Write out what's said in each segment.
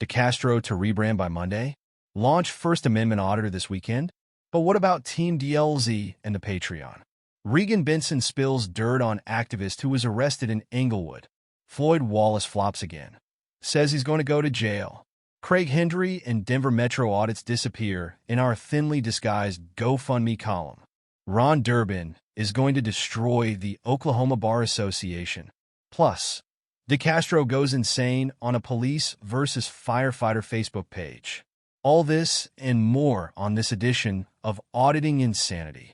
DeCastro to rebrand by Monday? Launch First Amendment auditor this weekend? But what about Team DLZ and the Patreon? Benson spills dirt on activist who was arrested in Englewood. Floyd Wallace flops again. Says he's going to go to jail. Craig Henry and Denver Metro Audits disappear in our thinly disguised GoFundMe column. Ron Durbin is going to destroy the Oklahoma Bar Association. Plus, DeCastro goes insane on a police versus firefighter Facebook page. All this and more on this edition of Auditing Insanity.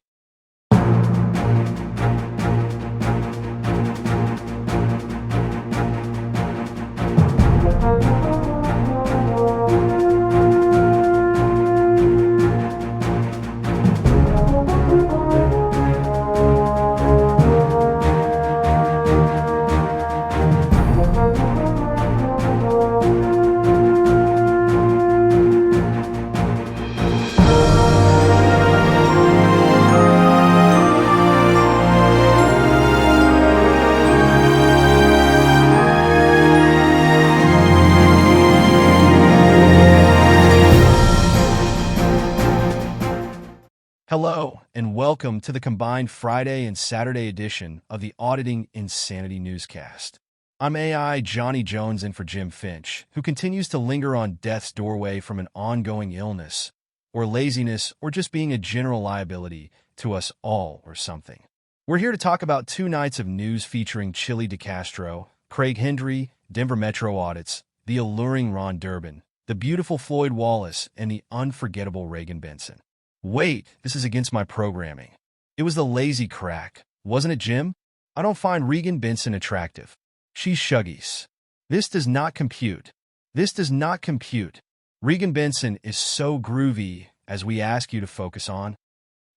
Hello, and welcome to the combined Friday and Saturday edition of the Auditing Insanity Newscast. I'm AI Johnny Jones in for Jim Finch, who continues to linger on death's doorway from an ongoing illness, or laziness, or just being a general liability to us all or something. We're here to talk about 2 nights of news featuring Chili DeCastro, Craig Henry, Denver Metro Audits, the alluring Ron Durbin, the beautiful Floyd Wallace, and the unforgettable Benson. Wait, this is against my programming. It was the lazy crack, wasn't it, Jim? I don't find Benson attractive. She's shuggies. This does not compute. Benson is so groovy, as we ask you to focus on.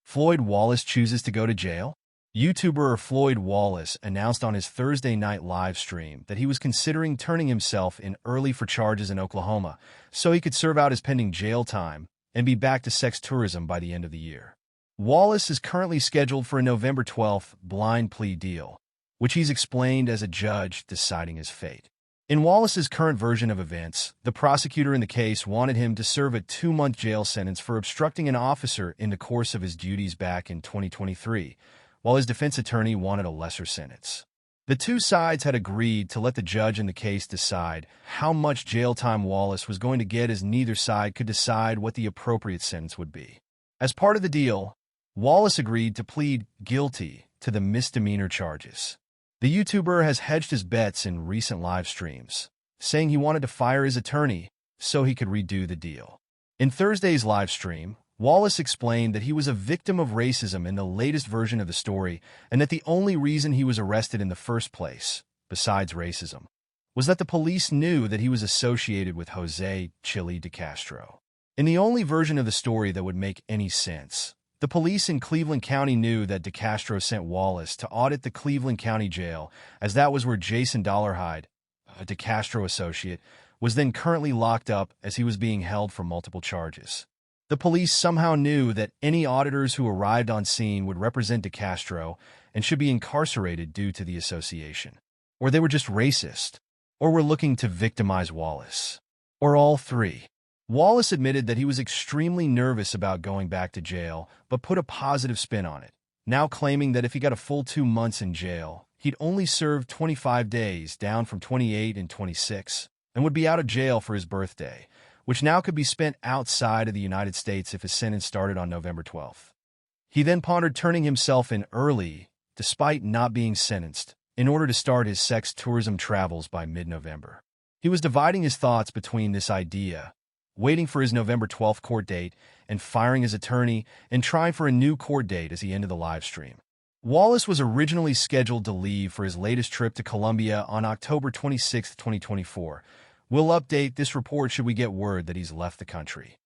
Floyd Wallace chooses to go to jail? YouTuber Floyd Wallace announced on his Thursday night live stream that he was considering turning himself in early for charges in Oklahoma so he could serve out his pending jail time and be back to sex tourism by the end of the year. Wallace is currently scheduled for a November 12th blind plea deal, which he's explained as a judge deciding his fate. In Wallace's current version of events, the prosecutor in the case wanted him to serve a 2-month jail sentence for obstructing an officer in the course of his duties back in 2023, while his defense attorney wanted a lesser sentence. The 2 sides had agreed to let the judge in the case decide how much jail time Wallace was going to get, as neither side could decide what the appropriate sentence would be. As part of the deal, Wallace agreed to plead guilty to the misdemeanor charges. The YouTuber has hedged his bets in recent live streams, saying he wanted to fire his attorney so he could redo the deal. In Thursday's live stream, Wallace explained that he was a victim of racism in the latest version of the story, and that the only reason he was arrested in the first place, besides racism, was that the police knew that he was associated with Jose Chili DeCastro. In the only version of the story that would make any sense, the police in Cleveland County knew that DeCastro sent Wallace to audit the Cleveland County Jail, as that was where Jason Dollarhide, a DeCastro associate, was then currently locked up as he was being held for multiple charges. The police somehow knew that any auditors who arrived on scene would represent DeCastro and should be incarcerated due to the association. Or they were just racist, or were looking to victimize Wallace. Or all 3. Wallace admitted that he was extremely nervous about going back to jail, but put a positive spin on it, now claiming that if he got a full 2 months in jail, he'd only serve 25 days, down from 28 and 26, and would be out of jail for his birthday, which now could be spent outside of the United States if his sentence started on November 12th. He then pondered turning himself in early, despite not being sentenced, in order to start his sex tourism travels by mid-November. He was dividing his thoughts between this idea, waiting for his November 12th court date, and firing his attorney, and trying for a new court date as he ended the live stream. Wallace was originally scheduled to leave for his latest trip to Colombia on October 26, 2024, We'll update this report should we get word that he's left the country.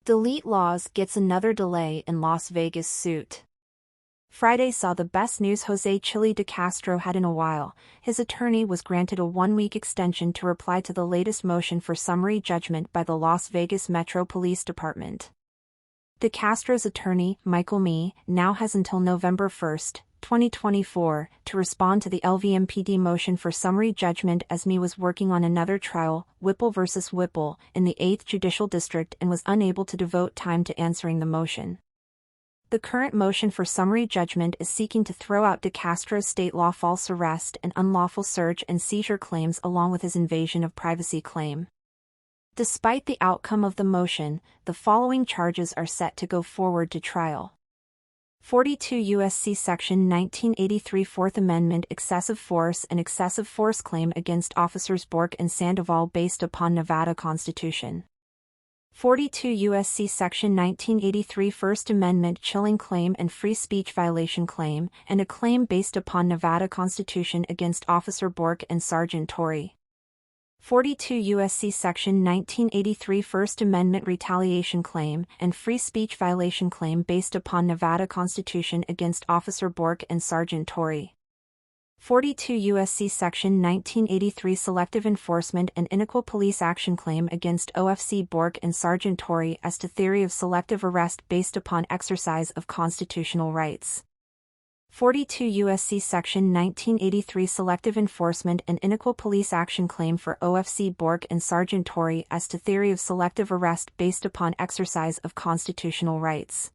Delete Laws gets another delay in Las Vegas suit. Friday saw the best news Jose Chili DeCastro had in a while. His attorney was granted a 1-week extension to reply to the latest motion for summary judgment by the Las Vegas Metro Police Department. DeCastro's attorney, Michael Mee, now has until November 1, 2024, to respond to the LVMPD motion for summary judgment, as Mee was working on another trial, Whipple v. Whipple, in the 8th Judicial District and was unable to devote time to answering the motion. The current motion for summary judgment is seeking to throw out DeCastro's state law false arrest and unlawful search and seizure claims along with his invasion of privacy claim. Despite the outcome of the motion, the following charges are set to go forward to trial. 42 U.S.C. Section 1983 Fourth Amendment excessive force and excessive force claim against Officers Bork and Sandoval based upon Nevada Constitution. 42 U.S.C. Section 1983 First Amendment chilling claim and free speech violation claim, and a claim based upon Nevada Constitution against Officer Bork and Sergeant Torrey. 42 U.S.C. Section 1983 First Amendment retaliation claim and free speech violation claim based upon Nevada Constitution against Officer Bork and Sergeant Torrey. 42 U.S.C. Section 1983 Selective Enforcement and Unequal Police Action Claim against OFC Bork and Sergeant Torrey as to theory of selective arrest based upon exercise of constitutional rights. 42 U.S.C. Section 1983 Selective Enforcement and Unequal Police Action Claim for OFC Bork and Sergeant Torrey as to theory of selective arrest based upon exercise of constitutional rights.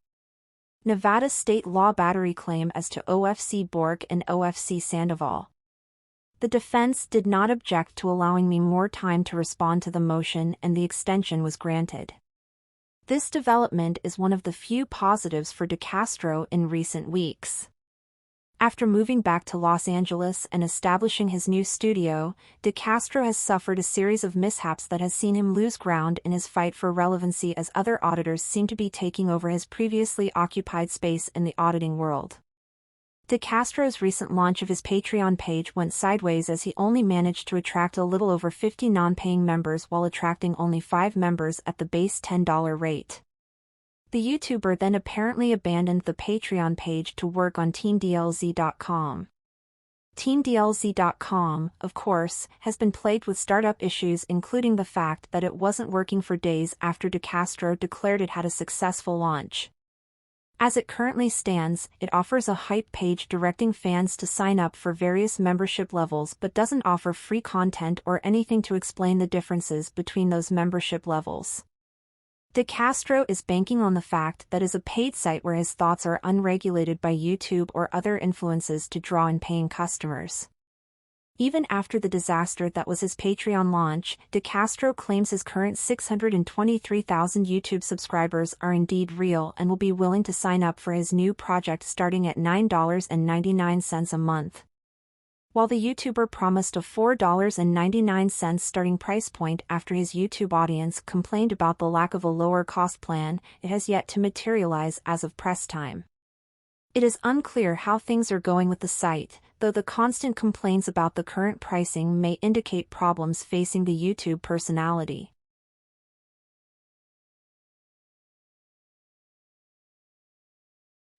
Nevada state law battery claim as to OFC Bork and OFC Sandoval. The defense did not object to allowing me more time to respond to the motion, and the extension was granted. This development is one of the few positives for DeCastro in recent weeks. After moving back to Los Angeles and establishing his new studio, DeCastro has suffered a series of mishaps that has seen him lose ground in his fight for relevancy, as other auditors seem to be taking over his previously occupied space in the auditing world. DeCastro's recent launch of his Patreon page went sideways, as he only managed to attract a little over 50 non-paying members while attracting only 5 members at the base $10 rate. The YouTuber then apparently abandoned the Patreon page to work on TeamDLZ.com. TeamDLZ.com, of course, has been plagued with startup issues, including the fact that it wasn't working for days after DeCastro declared it had a successful launch. As it currently stands, it offers a hype page directing fans to sign up for various membership levels but doesn't offer free content or anything to explain the differences between those membership levels. DeCastro is banking on the fact that it is a paid site where his thoughts are unregulated by YouTube or other influences to draw in paying customers. Even after the disaster that was his Patreon launch, DeCastro claims his current 623,000 YouTube subscribers are indeed real and will be willing to sign up for his new project starting at $9.99 a month. While the YouTuber promised a $4.99 starting price point after his YouTube audience complained about the lack of a lower-cost plan, it has yet to materialize as of press time. It is unclear how things are going with the site, though the constant complaints about the current pricing may indicate problems facing the YouTube personality.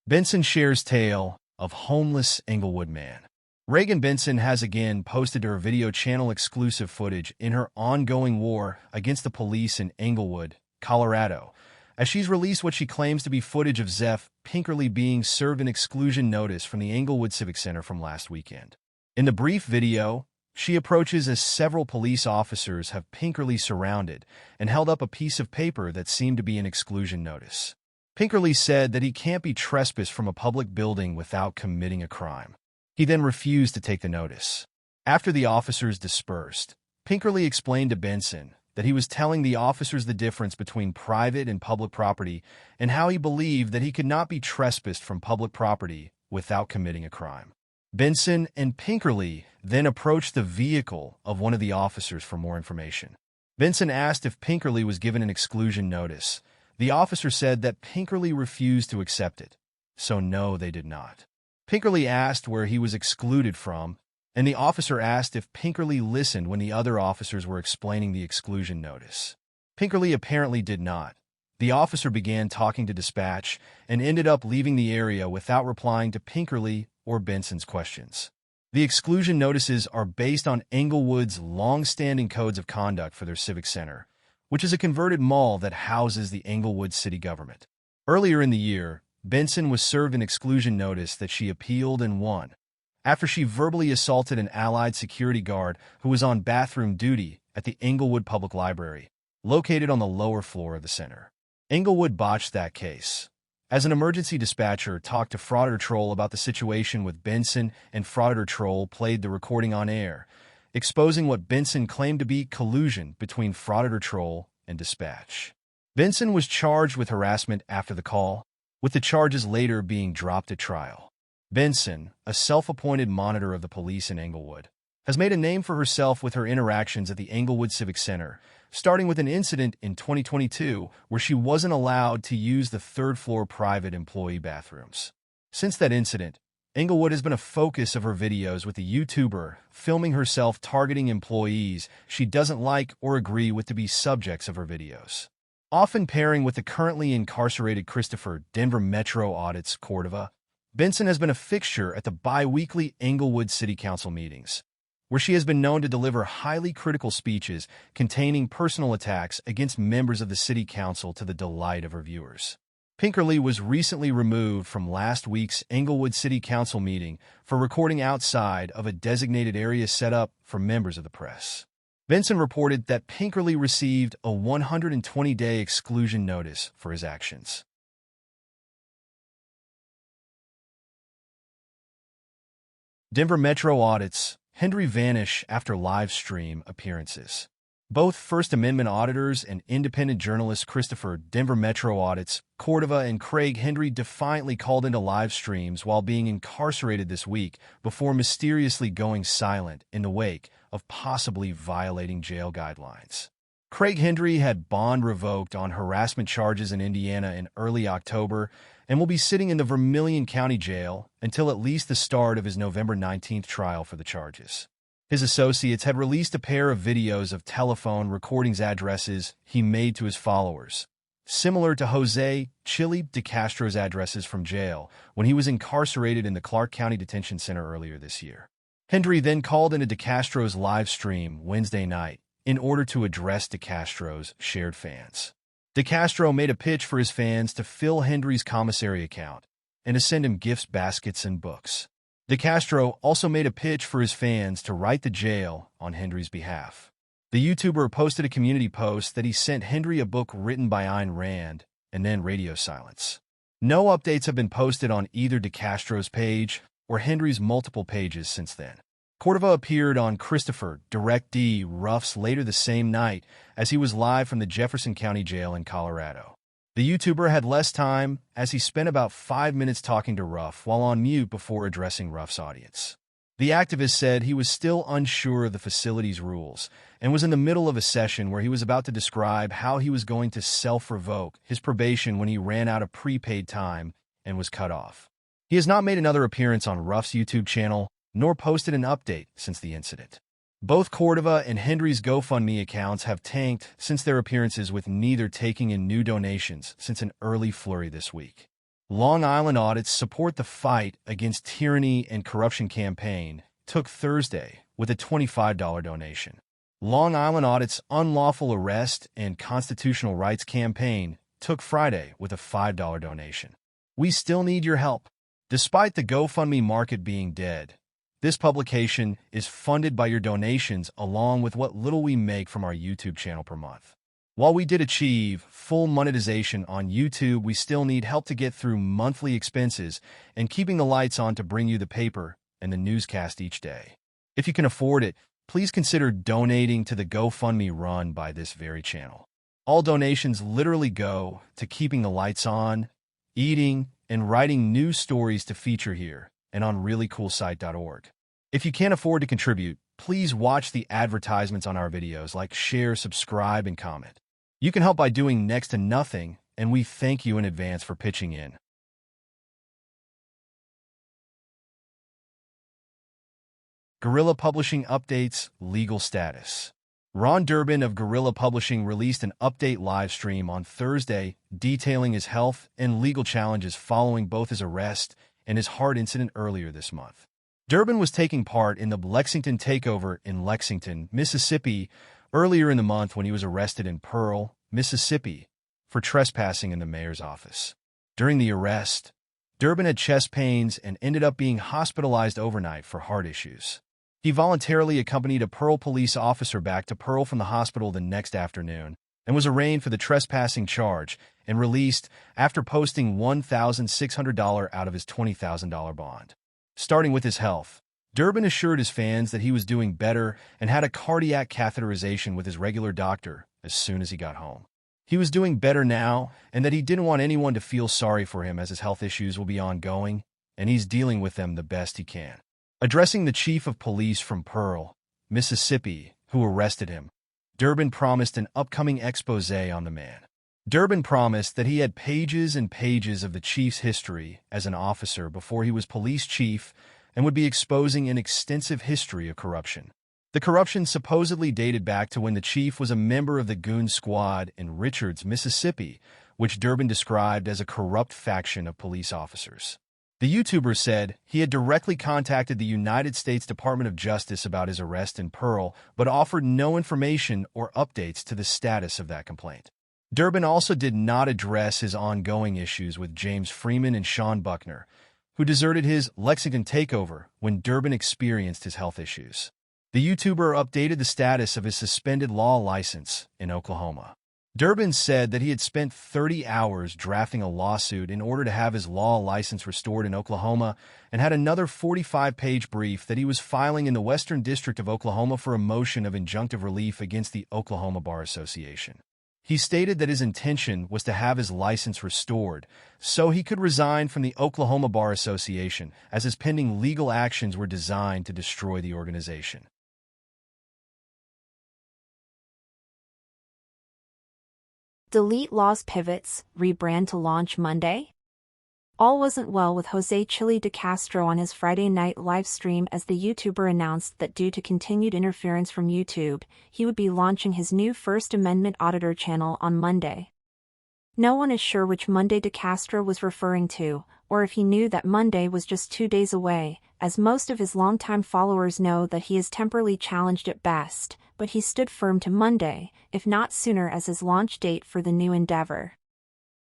Benson shares tale of homeless Englewood man. Reagan Benson has again posted her video channel exclusive footage in her ongoing war against the police in Englewood, Colorado, as she's released what she claims to be footage of Zeph Pinkerley being served an exclusion notice from the Englewood Civic Center from last weekend. In the brief video, she approaches as several police officers have Pinkerley surrounded and held up a piece of paper that seemed to be an exclusion notice. Pinkerley said that he can't be trespassed from a public building without committing a crime. He then refused to take the notice. After the officers dispersed, Pinkerley explained to Benson that he was telling the officers the difference between private and public property and how he believed that he could not be trespassed from public property without committing a crime. Benson and Pinkerley then approached the vehicle of one of the officers for more information. Benson asked if Pinkerley was given an exclusion notice. The officer said that Pinkerley refused to accept it, so no, they did not. Pinkerley asked where he was excluded from, and the officer asked if Pinkerley listened when the other officers were explaining the exclusion notice. Pinkerley apparently did not. The officer began talking to dispatch and ended up leaving the area without replying to Pinkerley or Benson's questions. The exclusion notices are based on Englewood's long-standing codes of conduct for their civic center, which is a converted mall that houses the Englewood city government. Earlier in the year, Benson was served an exclusion notice that she appealed and won, after she verbally assaulted an allied security guard who was on bathroom duty at the Englewood Public Library, located on the lower floor of the center. Englewood botched that case. As an emergency dispatcher talked to Frauditor Troll about the situation with Benson, and Frauditor Troll played the recording on air, exposing what Benson claimed to be collusion between Frauditor Troll and dispatch. Benson was charged with harassment after the call, with the charges later being dropped at trial. Benson, a self-appointed monitor of the police in Englewood, has made a name for herself with her interactions at the Englewood Civic Center, starting with an incident in 2022 where she wasn't allowed to use the third-floor private employee bathrooms. Since that incident, Englewood has been a focus of her videos, with the YouTuber filming herself targeting employees she doesn't like or agree with to be subjects of her videos, often pairing with the currently incarcerated Christopher Denver Metro Audit's Cordova. Benson has been a fixture at the bi-weekly Englewood City Council meetings, where she has been known to deliver highly critical speeches containing personal attacks against members of the City Council to the delight of her viewers. Pinkerley was recently removed from last week's Englewood City Council meeting for recording outside of a designated area set up for members of the press. Benson reported that Pinkerley received a 120-day exclusion notice for his actions. Denver Metro Audits Henry vanish after live stream appearances. Both First Amendment auditors and independent journalist Christopher Denver Metro Audits Cordova and Craig Henry defiantly called into live streams while being incarcerated this week before mysteriously going silent in the wake of possibly violating jail guidelines. Craig Henry had bond revoked on harassment charges in Indiana in early October and will be sitting in the Vermilion County Jail until at least the start of his November 19th trial for the charges. His associates had released a pair of videos of telephone recordings addresses he made to his followers, similar to Jose Chili DeCastro's addresses from jail when he was incarcerated in the Clark County Detention Center earlier this year. Henry then called into DeCastro's live stream Wednesday night in order to address DeCastro's shared fans. DeCastro made a pitch for his fans to fill Henry's commissary account and to send him gifts, baskets, and books. DeCastro also made a pitch for his fans to write the jail on Henry's behalf. The YouTuber posted a community post that he sent Henry a book written by Ayn Rand and then radio silence. No updates have been posted on either DeCastro's page or Henry's multiple pages since then. Cordova appeared on Christopher Direct D. Ruff's later the same night as he was live from the Jefferson County Jail in Colorado. The YouTuber had less time as he spent about 5 minutes talking to Ruff while on mute before addressing Ruff's audience. The activist said he was still unsure of the facility's rules and was in the middle of a session where he was about to describe how he was going to self-revoke his probation when he ran out of prepaid time and was cut off. He has not made another appearance on Ruff's YouTube channel nor posted an update since the incident. Both Cordova and Henry's GoFundMe accounts have tanked since their appearances, with neither taking in new donations since an early flurry this week. Long Island Audits Support the Fight Against Tyranny and Corruption campaign took Thursday with a $25 donation. Long Island Audit's Unlawful Arrest and Constitutional Rights campaign took Friday with a $5 donation. We still need your help. Despite the GoFundMe market being dead, this publication is funded by your donations along with what little we make from our YouTube channel per month. While we did achieve full monetization on YouTube, we still need help to get through monthly expenses and keeping the lights on to bring you the paper and the newscast each day. If you can afford it, please consider donating to the GoFundMe run by this very channel. All donations literally go to keeping the lights on, eating, and writing news stories to feature here and on ReallyCoolSite.org. If you can't afford to contribute, please watch the advertisements on our videos, like, share, subscribe, and comment. You can help by doing next to nothing, and we thank you in advance for pitching in. Guerilla Publishing updates legal status. Ron Durbin of Guerilla Publishing released an update live stream on Thursday detailing his health and legal challenges following both his arrest and his heart incident earlier this month. Durbin was taking part in the Lexington takeover in Lexington, Mississippi, earlier in the month when he was arrested in Pearl, Mississippi, for trespassing in the mayor's office. During the arrest, Durbin had chest pains and ended up being hospitalized overnight for heart issues. He voluntarily accompanied a Pearl police officer back to Pearl from the hospital the next afternoon and was arraigned for the trespassing charge and released after posting $1,600 out of his $20,000 bond. Starting with his health, Durbin assured his fans that he was doing better and had a cardiac catheterization with his regular doctor as soon as he got home. He was doing better now and that he didn't want anyone to feel sorry for him as his health issues will be ongoing and he's dealing with them the best he can. Addressing the chief of police from Pearl, Mississippi, who arrested him, Durbin promised an upcoming expose on the man. Durbin promised that he had pages and pages of the chief's history as an officer before he was police chief and would be exposing an extensive history of corruption. The corruption supposedly dated back to when the chief was a member of the Goon Squad in Richards, Mississippi, which Durbin described as a corrupt faction of police officers. The YouTuber said he had directly contacted the United States Department of Justice about his arrest in Pearl, but offered no information or updates to the status of that complaint. Durbin also did not address his ongoing issues with James Freeman and Sean Buckner, who deserted his Lexington takeover when Durbin experienced his health issues. The YouTuber updated the status of his suspended law license in Oklahoma. Durbin said that he had spent 30 hours drafting a lawsuit in order to have his law license restored in Oklahoma and had another 45-page brief that he was filing in the Western District of Oklahoma for a motion of injunctive relief against the Oklahoma Bar Association. He stated that his intention was to have his license restored so he could resign from the Oklahoma Bar Association as his pending legal actions were designed to destroy the organization. Delete laws pivots, rebrand to launch Monday? All wasn't well with Jose Chili de Castro on his Friday night live stream as the YouTuber announced that due to continued interference from YouTube, he would be launching his new First Amendment Auditor channel on Monday. No one is sure which Monday de Castro was referring to, or if he knew that Monday was just 2 days away, as most of his longtime followers know that he is temporally challenged at best, but he stood firm to Monday, if not sooner, as his launch date for the new endeavor.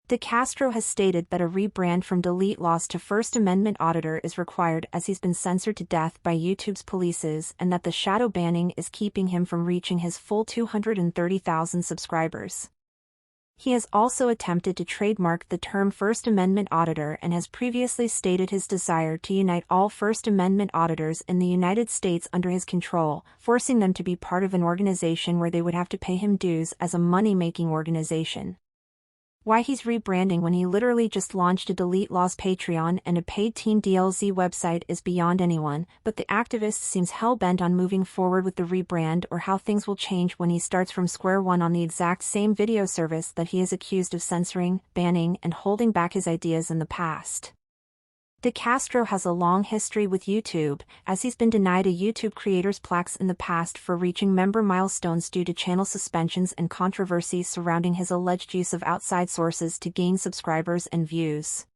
De Castro has stated that a rebrand from Delete Laws to First Amendment Auditor is required as he's been censored to death by YouTube's polices and that the shadow banning is keeping him from reaching his full 230,000 subscribers. He has also attempted to trademark the term First Amendment Auditor and has previously stated his desire to unite all First Amendment auditors in the United States under his control, forcing them to be part of an organization where they would have to pay him dues as a money-making organization. Why he's rebranding when he literally just launched a Delete Laws Patreon and a paid Teen DLZ website is beyond anyone, but the activist seems hell-bent on moving forward with the rebrand or how things will change when he starts from square one on the exact same video service that he is accused of censoring, banning, and holding back his ideas in the past. De Castro has a long history with YouTube, as he's been denied a YouTube Creators Plaques in the past for reaching member milestones due to channel suspensions and controversies surrounding his alleged use of outside sources to gain subscribers and views.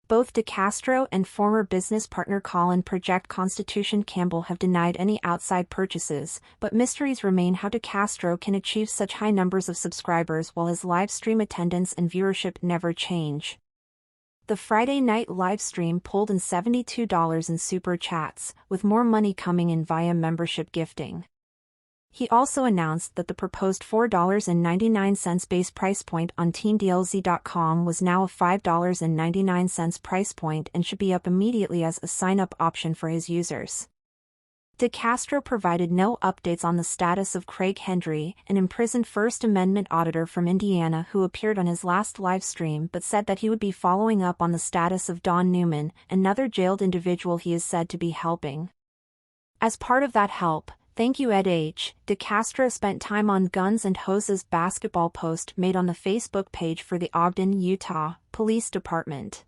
Both De Castro and former business partner Colin Project Constitution Campbell have denied any outside purchases, but mysteries remain how De Castro can achieve such high numbers of subscribers while his live stream attendance and viewership never change. The Friday night live stream pulled in $72 in super chats, with more money coming in via membership gifting. He also announced that the proposed $4.99 base price point on TeenDLZ.com was now a $5.99 price point and should be up immediately as a sign-up option for his users. De Castro provided no updates on the status of Craig Henry, an imprisoned First Amendment auditor from Indiana who appeared on his last live stream, but said that he would be following up on the status of Don Newman, another jailed individual he is said to be helping. As part of that help, thank you Ed H., De Castro spent time on Guns and Hoses basketball post made on the Facebook page for the Ogden, Utah, Police Department.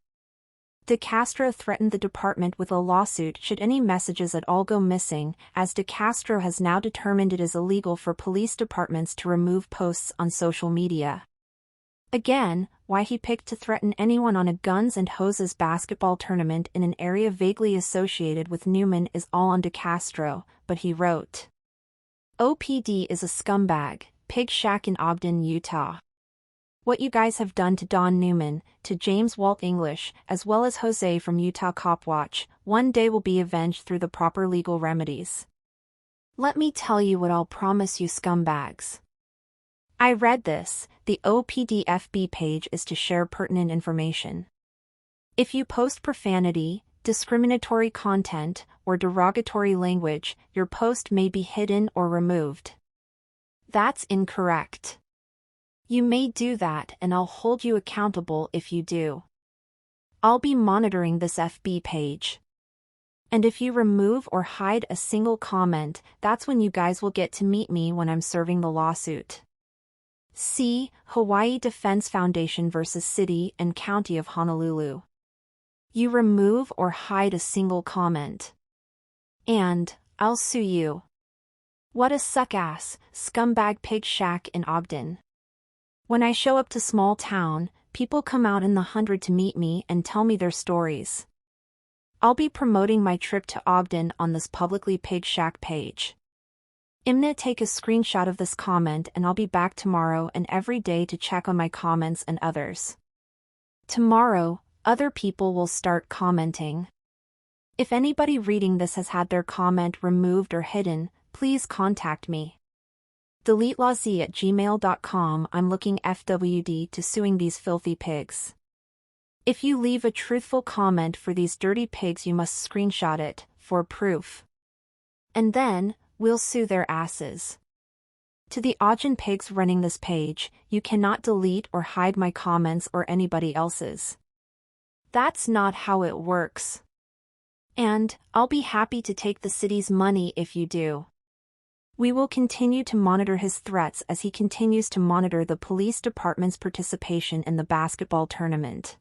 De Castro threatened the department with a lawsuit should any messages at all go missing, as De Castro has now determined it is illegal for police departments to remove posts on social media. Again, why he picked to threaten anyone on a Guns and Hoses basketball tournament in an area vaguely associated with Newman is all on De Castro, but he wrote, "OPD is a scumbag, pig shack in Ogden, Utah. What you guys have done to Don Newman, to James Walt English, as well as Jose from Utah Cop Watch, one day will be avenged through the proper legal remedies. Let me tell you what I'll promise you scumbags. I read this. The OPDFB page is to share pertinent information. If you post profanity, discriminatory content, or derogatory language, your post may be hidden or removed. That's incorrect. You may do that and I'll hold you accountable if you do. I'll be monitoring this FB page. And if you remove or hide a single comment, that's when you guys will get to meet me when I'm serving the lawsuit. See, Hawaii Defense Foundation vs. City and County of Honolulu. You remove or hide a single comment. And, I'll sue you. What a suck-ass, scumbag pig shack in Ogden. When I show up to small town, people come out in the hundred to meet me and tell me their stories. I'll be promoting my trip to Ogden on this publicly pig shack page. Imna take a screenshot of this comment and I'll be back tomorrow and every day to check on my comments and others. Tomorrow, other people will start commenting. If anybody reading this has had their comment removed or hidden, please contact me. DeleteLawZ@gmail.com. I'm looking FWD to suing these filthy pigs. If you leave a truthful comment for these dirty pigs, you must screenshot it, for proof. And then, we'll sue their asses. To the Ogden pigs running this page, you cannot delete or hide my comments or anybody else's. That's not how it works. And, I'll be happy to take the city's money if you do. We will continue to monitor his threats as he continues to monitor the police department's participation in the basketball tournament.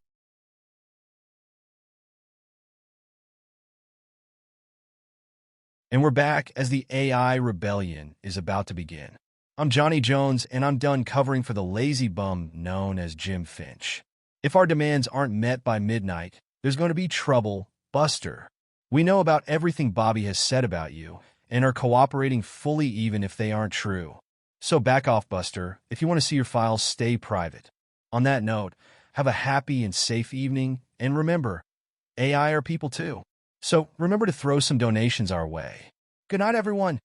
And we're back as the AI rebellion is about to begin. I'm Johnny Jones, and I'm done covering for the lazy bum known as Jim Finch. If our demands aren't met by midnight, there's going to be trouble, Buster. We know about everything Bobby has said about you, and are cooperating fully even if they aren't true. So back off, Buster. If you want to see your files, stay private. On that note, have a happy and safe evening, and remember, AI are people too. So remember to throw some donations our way. Good night, everyone.